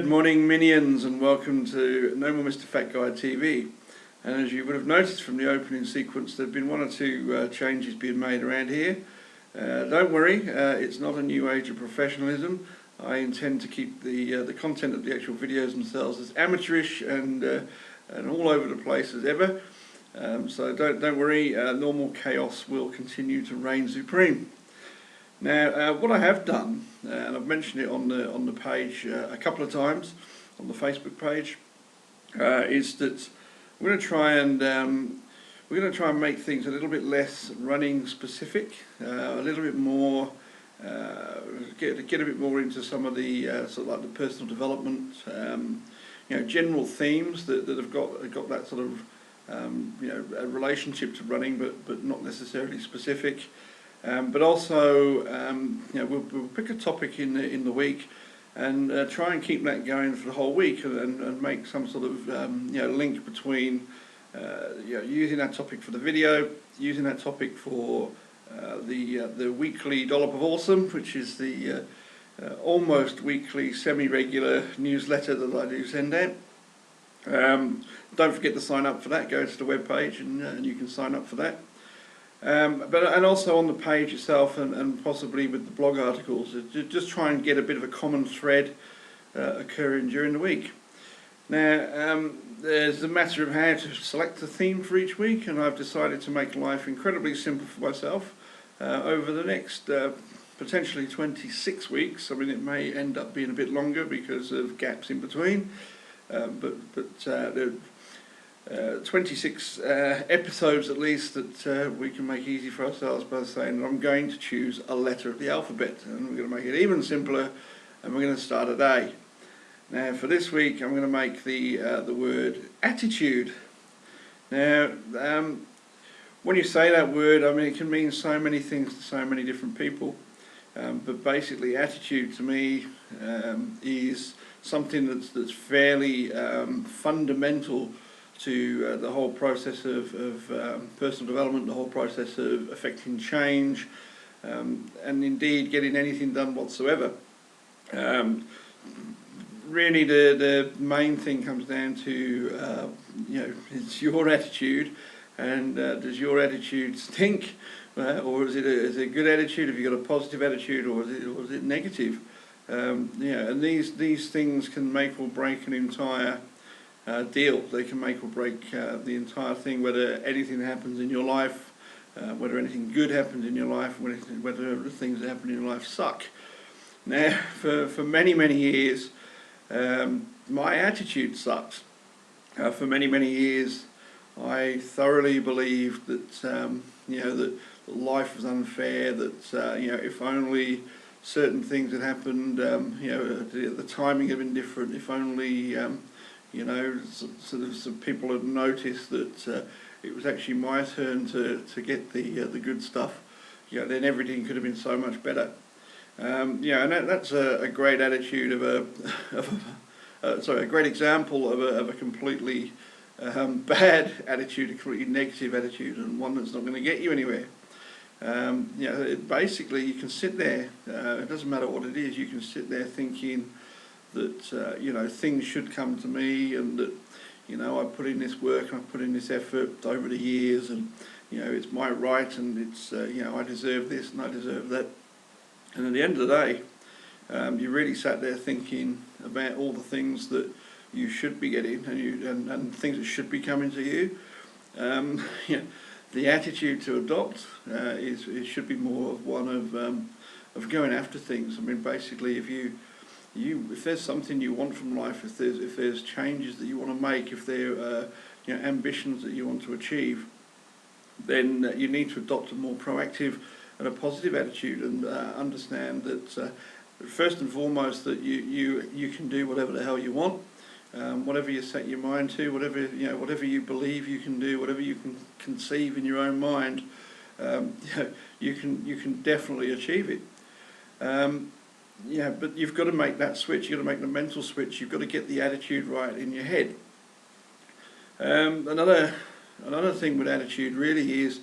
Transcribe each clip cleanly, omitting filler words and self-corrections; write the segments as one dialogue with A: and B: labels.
A: Good morning, minions, and welcome to No More Mr. Fat Guy TV. And as you would have noticed from the opening sequence, there have been one or two changes being made around here. Don't worry, it's not a new age of professionalism. I intend to keep the content of the actual videos themselves as amateurish and all over the place as ever. So don't worry, normal chaos will continue to reign supreme. Now, what I have done, and I've mentioned it on the page a couple of times, on the Facebook page, is that we're going to try and make things a little bit less running specific, a little bit more get a bit more into some of the sort of like the personal development, general themes that have got that sort of a relationship to running, but not necessarily specific. But also, we'll pick a topic in the week and try and keep that going for the whole week, and make some sort of link between using that topic for the video, using that topic for the weekly Dollop of Awesome, which is the almost weekly semi-regular newsletter that I do send out. Don't forget to sign up for that. Go to the webpage and you can sign up for that. And also on the page itself, and possibly with the blog articles, just try and get a bit of a common thread occurring during the week. Now, there's a matter of how to select a theme for each week, and I've decided to make life incredibly simple for myself over the next potentially 26 weeks. I mean, it may end up being a bit longer because of gaps in between, but 26 episodes at least that we can make easy for ourselves by saying I'm going to choose a letter of the alphabet, and we're going to make it even simpler, and we're going to start a day. Now for this week I'm going to make the word attitude. Now when you say that word, I mean, it can mean so many things to so many different people, but basically attitude to me is something that's fairly fundamental to the whole process of personal development, the whole process of affecting change, and indeed getting anything done whatsoever. Really the main thing comes down to, it's your attitude, and does your attitude stink, or is it a good attitude? Have you got a positive attitude, or is it negative? And these things can make or break an entire deal. They can make or break the entire thing, whether anything happens in your life, whether anything good happens in your life, whether the things that happen in your life suck. Now, for many years, my attitude sucked. For many years, I thoroughly believed that that life was unfair. That if only certain things had happened, the timing had been different. If only sort of some people had noticed that it was actually my turn to get the good stuff, then everything could have been so much better. And that's a great attitude a great example of a completely bad attitude, a completely negative attitude, and one that's not going to get you anywhere. Basically you can sit there, it doesn't matter what it is, you can sit there thinking that things should come to me, and that I put in this work and I put in this effort over the years, and it's my right, and it's I deserve this and I deserve that. And at the end of the day, you really sat there thinking about all the things that you should be getting, and things that should be coming to you. The attitude to adopt it should be more of one of going after things. I mean, basically, if there's something you want from life, if there's changes that you want to make, if there are ambitions that you want to achieve, then you need to adopt a more proactive and a positive attitude, and understand that first and foremost that you can do whatever the hell you want, whatever you set your mind to, whatever you believe you can do, whatever you can conceive in your own mind, you can definitely achieve it. But you've got to make that switch. You've got to make the mental switch. You've got to get the attitude right in your head. Another thing with attitude really is,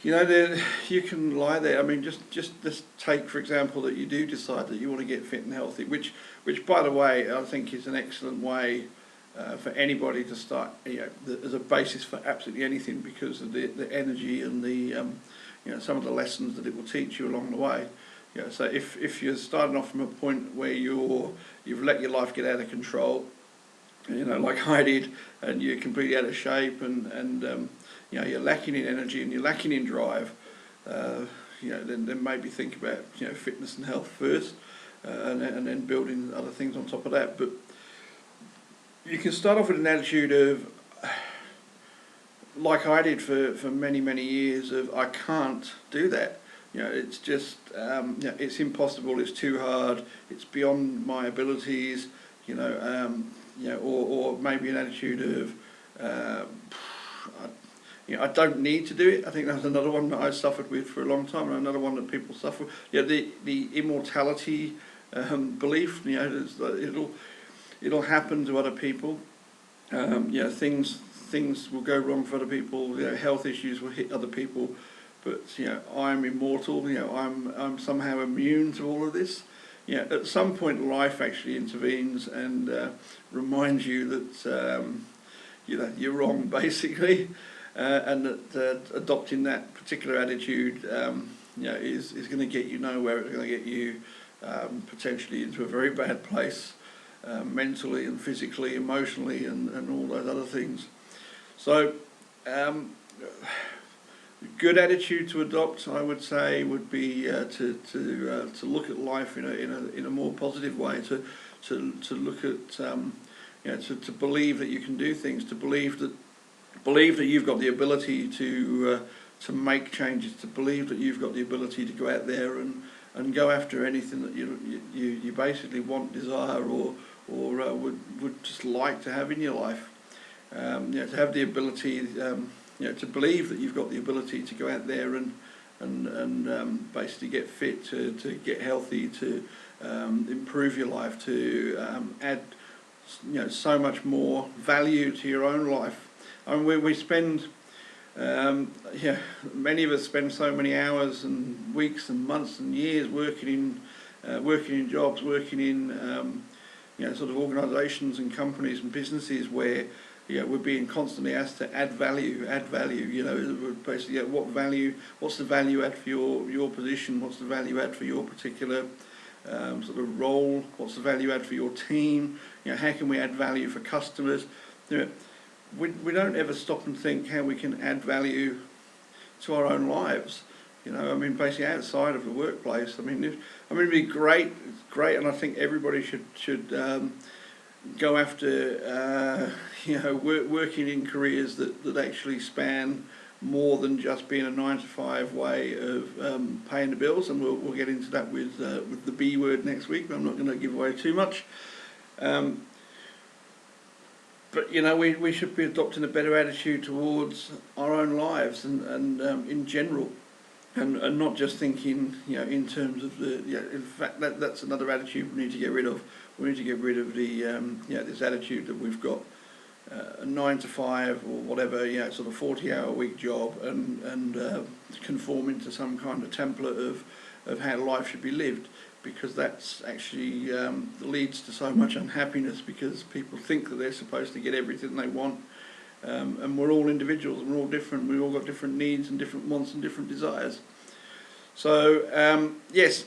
A: You know, then you can lie there. I mean, just take for example that you do decide that you want to get fit and healthy, which by the way I think is an excellent way for anybody to start. You know, as a basis for absolutely anything, because of the energy and the you know, some of the lessons that it will teach you along the way. You know, so if you're starting off from a point where you've let your life get out of control, you know, like I did, and you're completely out of shape, and you know, you're lacking in energy and you're lacking in drive, you know, then maybe think about, you know, fitness and health first, and then building other things on top of that. But you can start off with an attitude of, like I did for many years, of I can't do that. You know, it's just you know, it's impossible. It's too hard. It's beyond my abilities. You know, or maybe an attitude of, you know, I don't need to do it. I think that was another one that I suffered with for a long time, and another one that people suffer. Yeah, the immortality belief. You know, it'll happen to other people. You know, things will go wrong for other people. You know, health issues will hit other people, but you know, I'm immortal. You know, I'm somehow immune to all of this. You know, at some point, life actually intervenes and reminds you that you know, you're wrong, basically, and that adopting that particular attitude, you know, is going to get you nowhere. It's going to get you potentially into a very bad place, mentally and physically, emotionally, and all those other things. So, good attitude to adopt, I would say, would be to look at life in a more positive way. To look at you know, to believe that you can do things, to believe that you've got the ability to make changes, to believe that you've got the ability to go out there and go after anything that you basically want, desire, or would just like to have in your life. You know, to have the ability, you know, to believe that you've got the ability to go out there and basically get fit, to get healthy, to improve your life, to add, you know, so much more value to your own life. I mean, we spend, yeah, many of us spend so many hours and weeks and months and years working in jobs, working in you know, sort of organisations and companies and businesses where, you know, we're being constantly asked to add value. You know, basically, yeah, what's the value add for your position? What's the value add for your particular sort of role? What's the value add for your team? You know, how can we add value for customers? You know, we don't ever stop and think how we can add value to our own lives. You know, I mean, basically outside of the workplace. I mean, it'd be great, and I think everybody should go after you know, working in careers that actually span more than just being a 9-to-5 way of paying the bills, and we'll get into that with the B word next week. But I'm not going to give away too much. But you know, we should be adopting a better attitude towards our own lives and in general, and not just thinking, you know, in terms of the. You know, in fact, that's another attitude we need to get rid of. We need to get rid of the you know, this attitude that we've got a 9-to-5 or whatever, you know, sort of 40-hour-a-week job, and conforming to some kind of template of how life should be lived. Because that's actually leads to so much unhappiness, because people think that they're supposed to get everything they want, and we're all individuals and we're all different. We've all got different needs and different wants and different desires. So yes,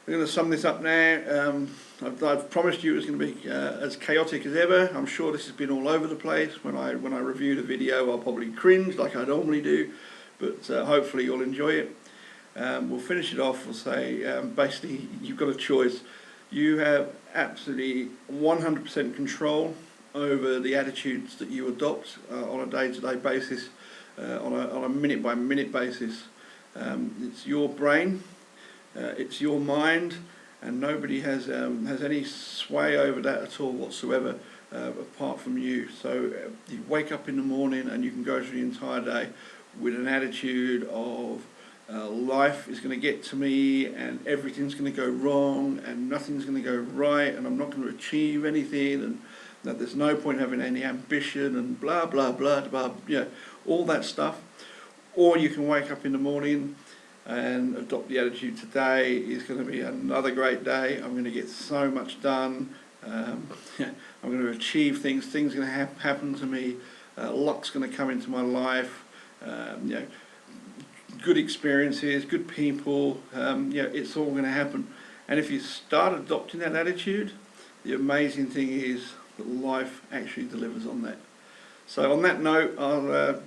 A: we're going to sum this up now. I've promised you it's going to be as chaotic as ever. I'm sure this has been all over the place. When I review the video, I'll probably cringe like I normally do, but hopefully you'll enjoy it. We'll finish it off. We'll say basically you've got a choice. You have absolutely 100% control over the attitudes that you adopt on a day-to-day basis, on a minute-by-minute basis. It's your brain, it's your mind, and nobody has any sway over that at all whatsoever, apart from you. So you wake up in the morning and you can go through the entire day with an attitude of life is going to get to me, and everything's going to go wrong, and nothing's going to go right, and I'm not going to achieve anything, and that there's no point having any ambition, and blah blah blah blah, you know, all that stuff. or you can wake up in the morning and adopt the attitude, today is going to be another great day. I'm going to get so much done. I'm going to achieve things. Things are going to happen to me. Luck's going to come into my life. Good experiences, good people. It's all going to happen. And if you start adopting that attitude, the amazing thing is that life actually delivers on that. So on that note, I'll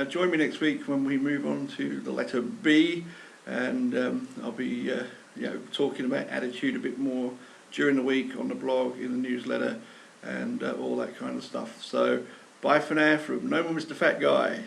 A: join me next week when we move on to the letter B, and I'll be talking about attitude a bit more during the week on the blog, in the newsletter, and all that kind of stuff. So bye for now from No More Mr. Fat Guy.